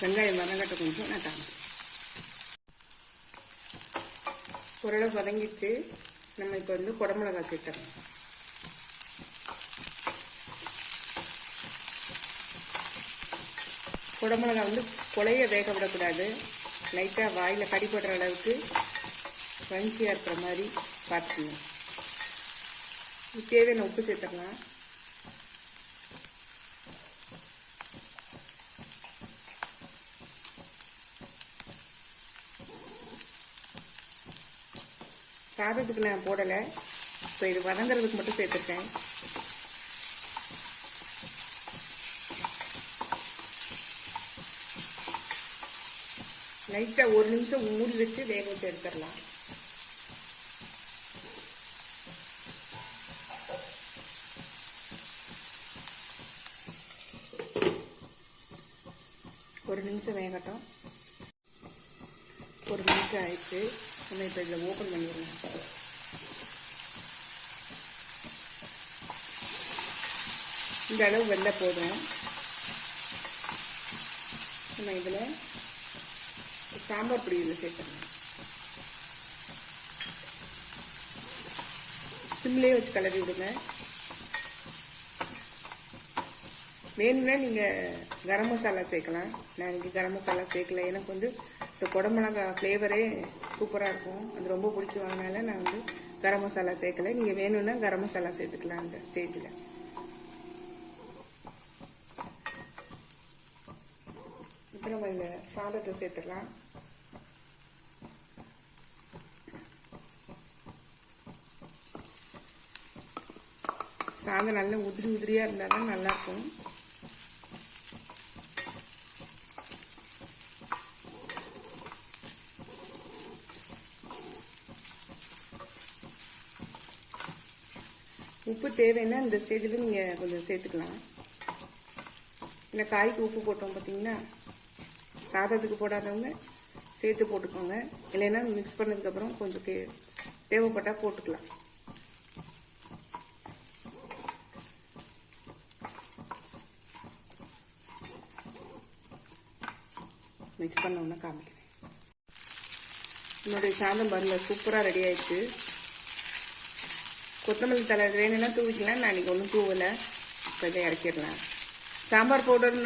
வெங்காயம் வதங்கட்ட கொஞ்சம் நான் காமிக்கிறேன். ஓரளவு வதங்கிட்டு நம்ம இப்போ வந்து குடமிளகா சேர்த்துறோம். குடமிளகா வந்து கொலைய வேக விடக்கூடாது. லைட்டாக வாயில் கடிப்படுற அளவுக்கு கிரன்ச்சியாக இருக்கிற மாதிரி பார்த்துக்கணும். தேவையான உப்பு சேர்த்துக்கலாம். சாதத்துக்கு நான் போடலை, இப்போ இது வதங்கிறதுக்கு மட்டும் சேர்த்துருக்கேன். லைட்டாக 1 நிமிஷம் மூடி வச்சு வேக வச்சு எடுத்துடலாம். ஒரு நிமிஷம் வேகட்டும். 1 நிமிஷம் ஆயிடுச்சு. நம்ம இப்போ இதில் ஓப்பன் பண்ணிடலாம். இந்த அளவு வெள்ளை போதும். நம்ம இதில் சாம்பார் பொடி இதில் சேர்த்துடலாம். சிம்லேயே வச்சு கலரி விடுங்க. வேணும்னா நீங்கள் கரம் மசாலா சேர்க்கலாம். நான் இன்றைக்கி கரம் மசாலா சேர்க்கல. எனக்கு வந்து இந்த குடமிளகா ஃப்ளேவரே சூப்பராக இருக்கும், அது ரொம்ப பிடிக்குவாங்கனால நான் வந்து கரம் மசாலா சேர்க்கலை. நீங்கள் வேணும்னா கரம் மசாலா சேர்த்துக்கலாம். அந்த ஸ்டேஜில் இப்போ நம்ம இந்த சாதத்தை சேர்த்துக்கலாம். சாதம் நல்லா உதிரி உதிரியாக இருந்தால் தான் நல்லாயிருக்கும். உப்பு தேவைன்னா இந்த ஸ்டேஜில் நீங்கள் கொஞ்சம் சேர்த்துக்கலாம். இல்லை காய்க்கு உப்பு போட்டோம் பார்த்தீங்கன்னா, சாதத்துக்கு போடாதவங்க சேர்த்து போட்டுக்கோங்க. இல்லைன்னா மிக்ஸ் பண்ணதுக்கப்புறம் கொஞ்சம் தேவைப்பட்டால் போட்டுக்கலாம். மிக்ஸ் பண்ண உடனே காமிக்கிறேன். என்னுடைய சாதம் பாருங்கள் சூப்பராக ரெடி ஆயிடுச்சு. கொத்தமல்லி தழை வேணும்னா தூவிக்கலாம். நான் இன்றைக்கி ஒன்றும் தூவலை. இப்போ இதை இறக்கிடலாம். சாம்பார் பவுடர்